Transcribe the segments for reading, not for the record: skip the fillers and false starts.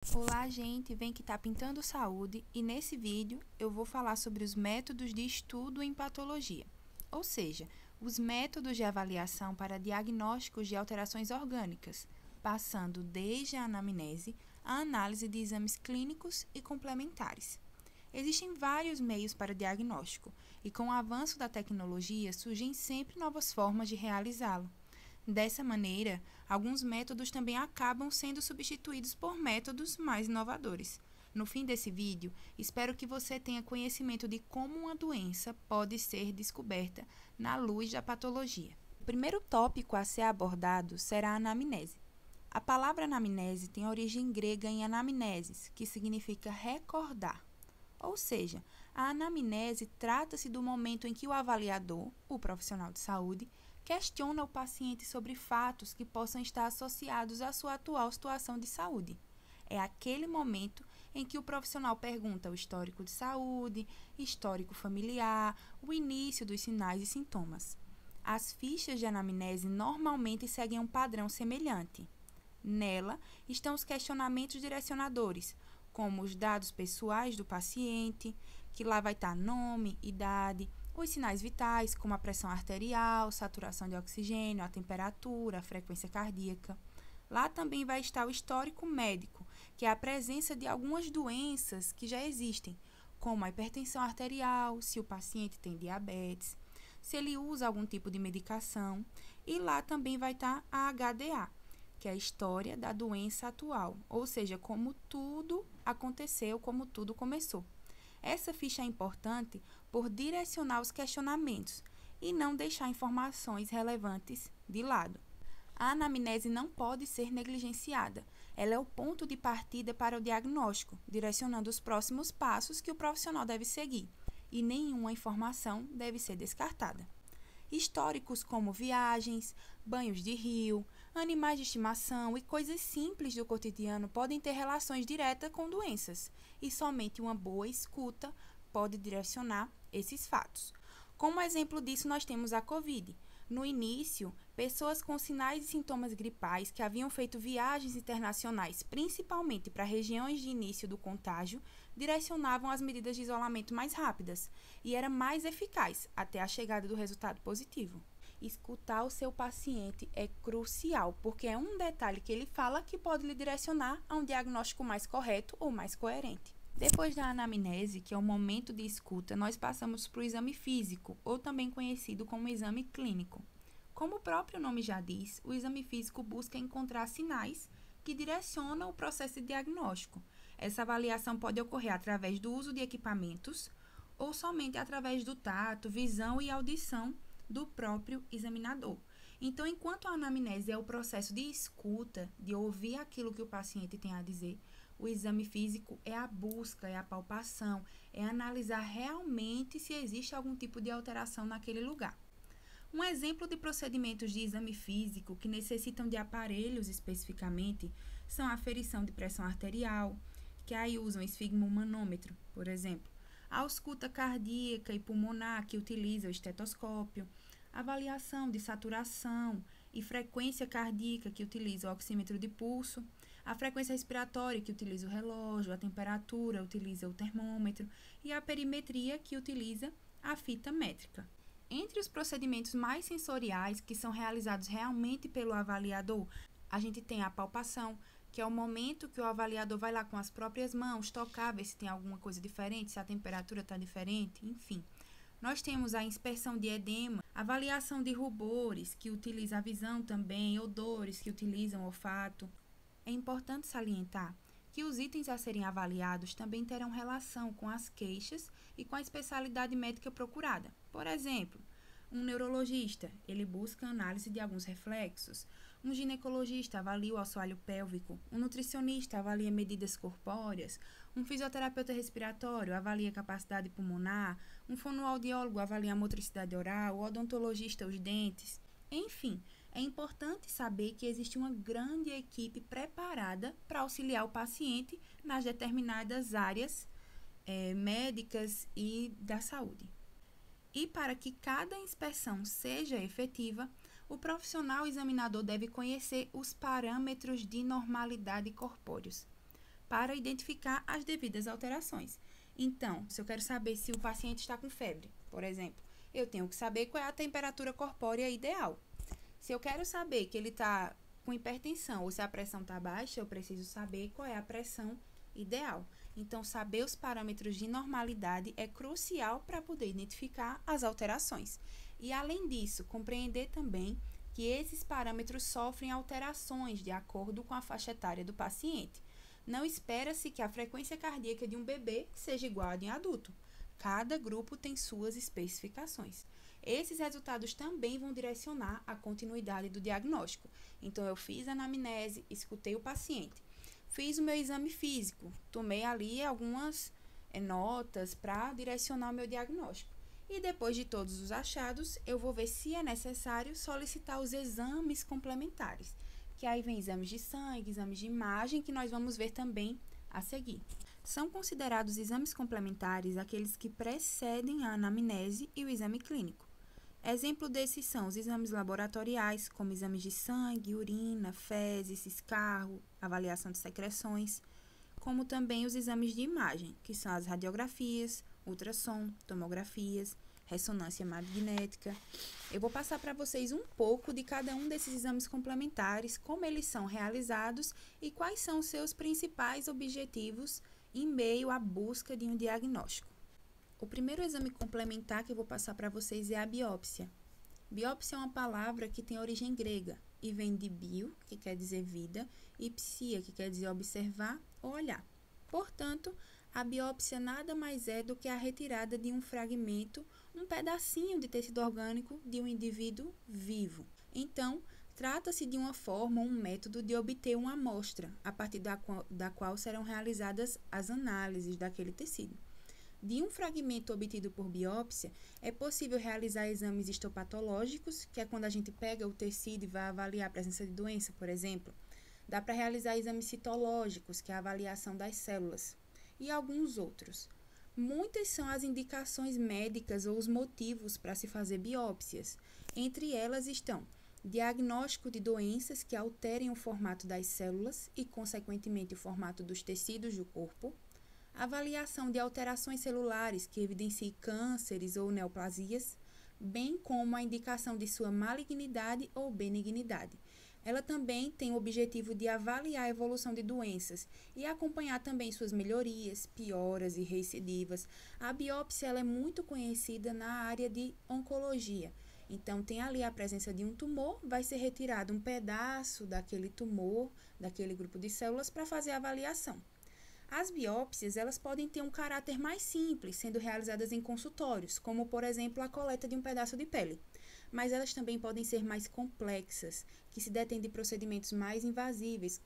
Olá, gente! Vem que tá Pintando Saúde e nesse vídeo eu vou falar sobre os métodos de estudo em patologia, ou seja, os métodos de avaliação para diagnósticos de alterações orgânicas, passando desde a anamnese à análise de exames clínicos e complementares. Existem vários meios para diagnóstico e com o avanço da tecnologia surgem sempre novas formas de realizá-lo. Dessa maneira, alguns métodos também acabam sendo substituídos por métodos mais inovadores. No fim desse vídeo, espero que você tenha conhecimento de como uma doença pode ser descoberta na luz da patologia. O primeiro tópico a ser abordado será a anamnese. A palavra anamnese tem origem grega em anamnesis, que significa recordar. Ou seja, a anamnese trata-se do momento em que o avaliador, o profissional de saúde, questiona o paciente sobre fatos que possam estar associados à sua atual situação de saúde. É aquele momento em que o profissional pergunta o histórico de saúde, histórico familiar, o início dos sinais e sintomas. As fichas de anamnese normalmente seguem um padrão semelhante. Nela estão os questionamentos direcionadores, como os dados pessoais do paciente, que lá vai estar nome, idade, os sinais vitais, como a pressão arterial, saturação de oxigênio, a temperatura, a frequência cardíaca. Lá também vai estar o histórico médico, que é a presença de algumas doenças que já existem, como a hipertensão arterial, se o paciente tem diabetes, se ele usa algum tipo de medicação. E lá também vai estar a HDA, que é a história da doença atual, ou seja, como tudo aconteceu, como tudo começou. Essa ficha é importante por direcionar os questionamentos e não deixar informações relevantes de lado. A anamnese não pode ser negligenciada. Ela é o ponto de partida para o diagnóstico, direcionando os próximos passos que o profissional deve seguir, e nenhuma informação deve ser descartada. Históricos como viagens, banhos de rio, animais de estimação e coisas simples do cotidiano podem ter relações diretas com doenças, e somente uma boa escuta pode direcionar esses fatos. Como exemplo disso, nós temos a COVID. No início, pessoas com sinais e sintomas gripais que haviam feito viagens internacionais, principalmente para regiões de início do contágio, direcionavam as medidas de isolamento mais rápidas e era mais eficaz até a chegada do resultado positivo. Escutar o seu paciente é crucial, porque é um detalhe que ele fala que pode lhe direcionar a um diagnóstico mais correto ou mais coerente. Depois da anamnese, que é o momento de escuta, nós passamos para o exame físico, ou também conhecido como exame clínico. Como o próprio nome já diz, o exame físico busca encontrar sinais que direcionam o processo de diagnóstico. Essa avaliação pode ocorrer através do uso de equipamentos ou somente através do tato, visão e audição do próprio examinador. Então, enquanto a anamnese é o processo de escuta, de ouvir aquilo que o paciente tem a dizer, o exame físico é a busca, é a palpação, é analisar realmente se existe algum tipo de alteração naquele lugar. Um exemplo de procedimentos de exame físico que necessitam de aparelhos especificamente são a aferição de pressão arterial, que aí usam esfigmomanômetro, por exemplo, a ausculta cardíaca e pulmonar, que utiliza o estetoscópio, avaliação de saturação e frequência cardíaca, que utiliza o oxímetro de pulso, a frequência respiratória, que utiliza o relógio, a temperatura, utiliza o termômetro, e a perimetria, que utiliza a fita métrica. Entre os procedimentos mais sensoriais, que são realizados realmente pelo avaliador, a gente tem a palpação, que é o momento que o avaliador vai lá com as próprias mãos tocar, ver se tem alguma coisa diferente, se a temperatura está diferente, enfim. Nós temos a inspeção de edema, avaliação de rubores, que utiliza a visão também, odores, que utilizam o olfato. É importante salientar que os itens a serem avaliados também terão relação com as queixas e com a especialidade médica procurada. Por exemplo, um neurologista, ele busca análise de alguns reflexos. Um ginecologista avalia o assoalho pélvico. Um nutricionista avalia medidas corpóreas. Um fisioterapeuta respiratório avalia a capacidade pulmonar. Um fonoaudiólogo avalia a motricidade oral. O odontologista, os dentes. Enfim, é importante saber que existe uma grande equipe preparada para auxiliar o paciente nas determinadas áreas médicas e da saúde. E para que cada inspeção seja efetiva, o profissional examinador deve conhecer os parâmetros de normalidade corpóreos. para identificar as devidas alterações. Então, se eu quero saber se o paciente está com febre, por exemplo, eu tenho que saber qual é a temperatura corpórea ideal. Se eu quero saber que ele está com hipertensão ou se a pressão está baixa, eu preciso saber qual é a pressão ideal. Então, saber os parâmetros de normalidade é crucial para poder identificar as alterações. E, além disso, compreender também que esses parâmetros sofrem alterações de acordo com a faixa etária do paciente. Não espera-se que a frequência cardíaca de um bebê seja igual à de um adulto. Cada grupo tem suas especificações. Esses resultados também vão direcionar a continuidade do diagnóstico. Então, eu fiz a anamnese, escutei o paciente, fiz o meu exame físico, tomei ali algumas notas para direcionar o meu diagnóstico. E depois de todos os achados, eu vou ver se é necessário solicitar os exames complementares, que aí vem exames de sangue, exames de imagem, que nós vamos ver também a seguir. São considerados exames complementares aqueles que precedem a anamnese e o exame clínico. Exemplo desses são os exames laboratoriais, como exames de sangue, urina, fezes, escarro, avaliação de secreções, como também os exames de imagem, que são as radiografias, ultrassom, tomografias, ressonância magnética. Eu vou passar para vocês um pouco de cada um desses exames complementares, como eles são realizados e quais são os seus principais objetivos em meio à busca de um diagnóstico. O primeiro exame complementar que eu vou passar para vocês é a biópsia. Biópsia é uma palavra que tem origem grega e vem de bio, que quer dizer vida, e psia, que quer dizer observar ou olhar. Portanto, a biópsia nada mais é do que a retirada de um fragmento, um pedacinho de tecido orgânico de um indivíduo vivo. Então, trata-se de uma forma ou um método de obter uma amostra, a partir da qual serão realizadas as análises daquele tecido. De um fragmento obtido por biópsia, é possível realizar exames histopatológicos, que é quando a gente pega o tecido e vai avaliar a presença de doença, por exemplo. Dá para realizar exames citológicos, que é a avaliação das células, e alguns outros. Muitas são as indicações médicas ou os motivos para se fazer biópsias. Entre elas estão diagnóstico de doenças que alterem o formato das células e, consequentemente, o formato dos tecidos do corpo, avaliação de alterações celulares que evidenciem cânceres ou neoplasias, bem como a indicação de sua malignidade ou benignidade. Ela também tem o objetivo de avaliar a evolução de doenças e acompanhar também suas melhorias, pioras e recidivas. A biópsia ela é muito conhecida na área de oncologia. Então, tem ali a presença de um tumor, vai ser retirado um pedaço daquele tumor, daquele grupo de células, para fazer a avaliação. As biópsias, elas podem ter um caráter mais simples, sendo realizadas em consultórios, como, por exemplo, a coleta de um pedaço de pele. Mas elas também podem ser mais complexas, que se detêm de procedimentos mais invasivos,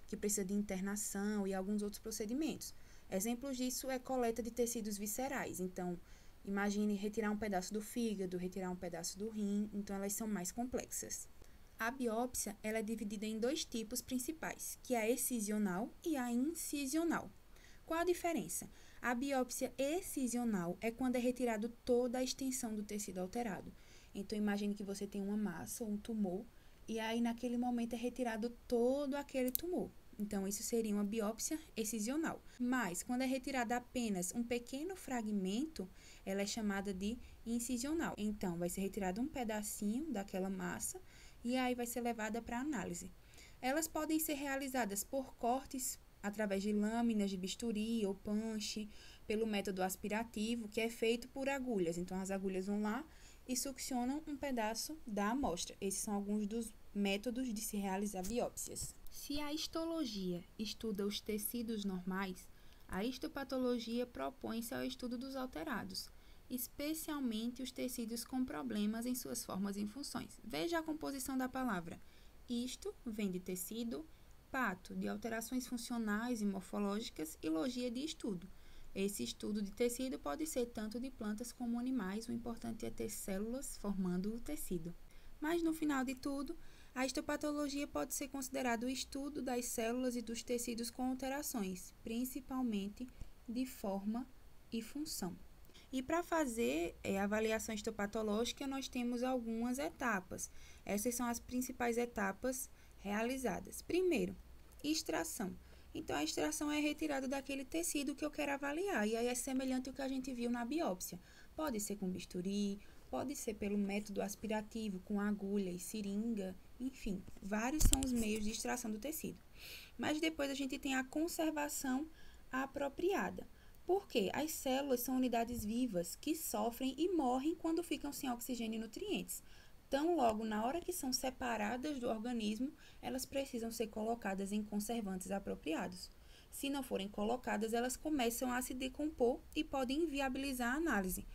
que precisa de internação e alguns outros procedimentos. Exemplos disso é coleta de tecidos viscerais. Então, imagine retirar um pedaço do fígado, retirar um pedaço do rim, então elas são mais complexas. A biópsia ela é dividida em dois tipos principais, que é a excisional e a incisional. Qual a diferença? A biópsia excisional é quando é retirado toda a extensão do tecido alterado. Então, imagine que você tem uma massa, um tumor, e aí naquele momento é retirado todo aquele tumor. Então, isso seria uma biópsia excisional. Mas, quando é retirado apenas um pequeno fragmento, ela é chamada de incisional. Então, vai ser retirado um pedacinho daquela massa, e aí vai ser levada para análise. Elas podem ser realizadas por cortes através de lâminas de bisturi ou punch, pelo método aspirativo, que é feito por agulhas. Então, as agulhas vão lá e succionam um pedaço da amostra. Esses são alguns dos métodos de se realizar biópsias. Se a histologia estuda os tecidos normais, a histopatologia propõe-se ao estudo dos alterados, especialmente os tecidos com problemas em suas formas e funções. Veja a composição da palavra. Histo vem de tecido, pato de alterações funcionais e morfológicas e logia de estudo. Esse estudo de tecido pode ser tanto de plantas como animais, o importante é ter células formando o tecido. Mas no final de tudo, a histopatologia pode ser considerado o estudo das células e dos tecidos com alterações, principalmente de forma e função. E para fazer a avaliação histopatológica, nós temos algumas etapas. Essas são as principais etapas realizadas. Primeiro, extração. Então, a extração é a retirada daquele tecido que eu quero avaliar. E aí é semelhante ao que a gente viu na biópsia. Pode ser com bisturi, pode ser pelo método aspirativo, com agulha e seringa, enfim, vários são os meios de extração do tecido. Mas depois a gente tem a conservação apropriada. Por quê? As células são unidades vivas que sofrem e morrem quando ficam sem oxigênio e nutrientes. Então, logo na hora que são separadas do organismo, elas precisam ser colocadas em conservantes apropriados. Se não forem colocadas, elas começam a se decompor e podem inviabilizar a análise.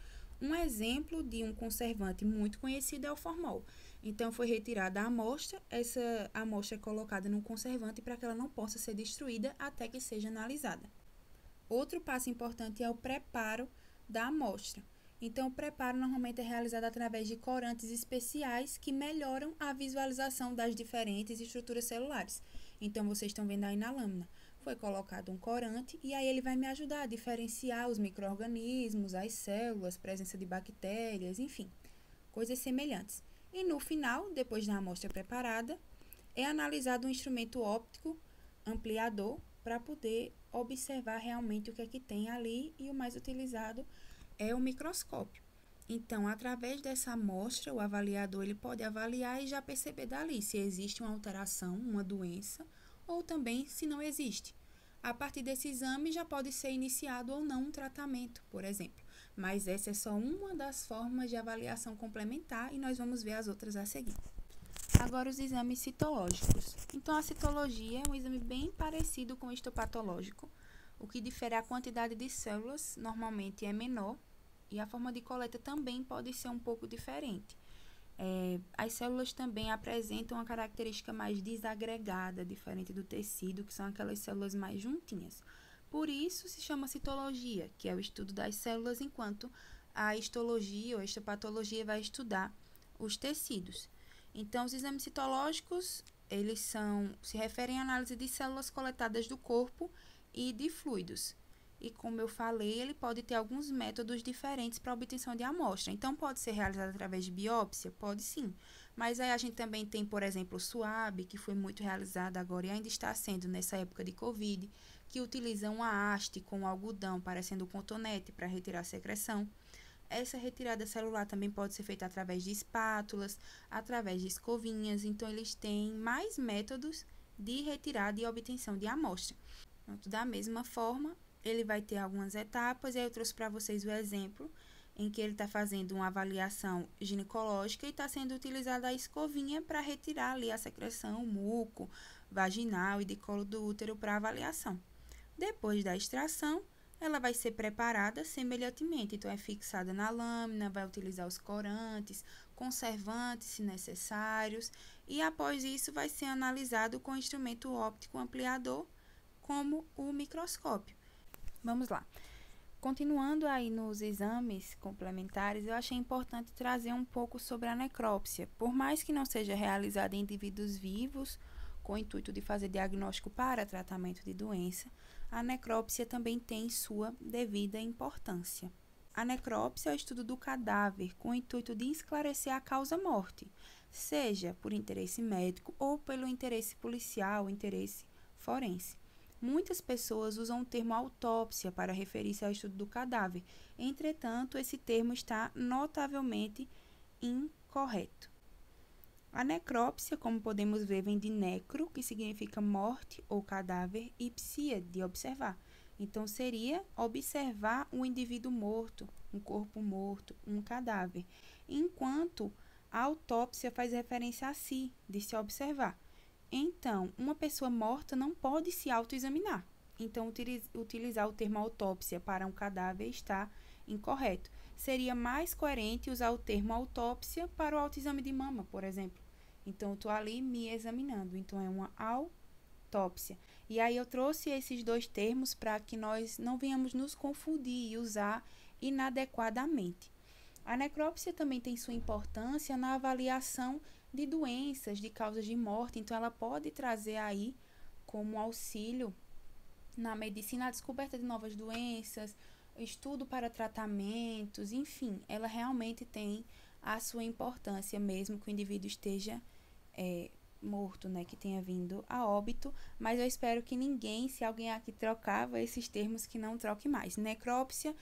Um exemplo de um conservante muito conhecido é o formol. Então, foi retirada a amostra, essa amostra é colocada num conservante para que ela não possa ser destruída até que seja analisada. Outro passo importante é o preparo da amostra. Então, o preparo normalmente é realizado através de corantes especiais que melhoram a visualização das diferentes estruturas celulares. Então, vocês estão vendo aí na lâmina. Foi colocado um corante e aí ele vai me ajudar a diferenciar os micro-organismos, as células, presença de bactérias, enfim, coisas semelhantes. E no final, depois da amostra preparada, é analisado um instrumento óptico ampliador para poder observar realmente o que é que tem ali, e o mais utilizado é o microscópio. Então, através dessa amostra, o avaliador ele pode avaliar e já perceber dali se existe uma alteração, uma doença, ou também se não existe. A partir desse exame já pode ser iniciado ou não um tratamento, por exemplo. Mas essa é só uma das formas de avaliação complementar e nós vamos ver as outras a seguir. Agora, os exames citológicos. Então, a citologia é um exame bem parecido com o histopatológico. O que difere é a quantidade de células, normalmente é menor, e a forma de coleta também pode ser um pouco diferente. As células também apresentam uma característica mais desagregada, diferente do tecido, que são aquelas células mais juntinhas. Por isso, se chama citologia, que é o estudo das células, enquanto a histologia ou a histopatologia vai estudar os tecidos. Então, os exames citológicos, eles se referem à análise de células coletadas do corpo e de fluidos. E como eu falei, ele pode ter alguns métodos diferentes para a obtenção de amostra. Então, pode ser realizado através de biópsia? Pode sim. Mas aí a gente também tem, por exemplo, o SUAB, que foi muito realizado agora e ainda está sendo nessa época de Covid, que utiliza uma haste com algodão parecendo um cotonete para retirar a secreção. Essa retirada celular também pode ser feita através de espátulas, através de escovinhas. Então, eles têm mais métodos de retirada e obtenção de amostra. Da mesma forma, ele vai ter algumas etapas, e aí eu trouxe para vocês o exemplo em que ele está fazendo uma avaliação ginecológica e está sendo utilizada a escovinha para retirar ali a secreção, o muco vaginal e de colo do útero para avaliação. Depois da extração, ela vai ser preparada semelhantemente, então é fixada na lâmina, vai utilizar os corantes, conservantes se necessários, e após isso vai ser analisado com instrumento óptico ampliador, como o microscópio. Vamos lá. Continuando aí nos exames complementares, eu achei importante trazer um pouco sobre a necrópsia. Por mais que não seja realizada em indivíduos vivos, com o intuito de fazer diagnóstico para tratamento de doença, a necrópsia também tem sua devida importância. A necrópsia é o estudo do cadáver com o intuito de esclarecer a causa-morte, seja por interesse médico ou pelo interesse policial, interesse forense. Muitas pessoas usam o termo autópsia para referir-se ao estudo do cadáver. Entretanto, esse termo está notavelmente incorreto. A necrópsia, como podemos ver, vem de necro, que significa morte ou cadáver, e psia, de observar. Então, seria observar um indivíduo morto, um corpo morto, um cadáver. Enquanto a autópsia faz referência a si, de se observar. Então, uma pessoa morta não pode se autoexaminar. Então, utilizar o termo autópsia para um cadáver está incorreto. Seria mais coerente usar o termo autópsia para o autoexame de mama, por exemplo. Então, eu estou ali me examinando. Então, é uma autópsia. E aí, eu trouxe esses dois termos para que nós não venhamos nos confundir e usar inadequadamente. A necrópsia também tem sua importância na avaliação de doenças, de causas de morte. Então, ela pode trazer aí como auxílio na medicina a descoberta de novas doenças, estudo para tratamentos, enfim, ela realmente tem a sua importância mesmo que o indivíduo esteja morto, né, que tenha vindo a óbito, mas eu espero que ninguém, se alguém aqui trocava esses termos, que não troque mais. Necrópsia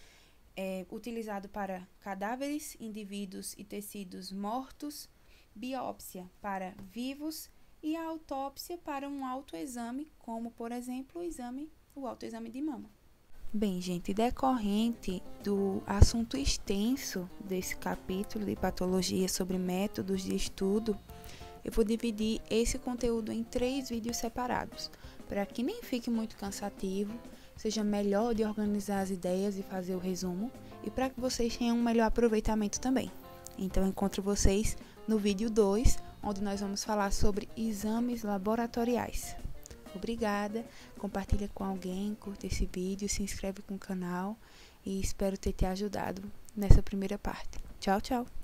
é utilizado para cadáveres, indivíduos e tecidos mortos, biópsia para vivos e a autópsia para um autoexame, como, por exemplo, o autoexame de mama. Bem, gente, decorrente do assunto extenso desse capítulo de patologia sobre métodos de estudo, eu vou dividir esse conteúdo em 3 vídeos separados, para que nem fique muito cansativo, seja melhor de organizar as ideias e fazer o resumo, e para que vocês tenham um melhor aproveitamento também. Então, encontro vocês no vídeo 2, onde nós vamos falar sobre exames laboratoriais. Obrigada, compartilha com alguém, curta esse vídeo, se inscreve no canal e espero ter te ajudado nessa primeira parte. Tchau, tchau!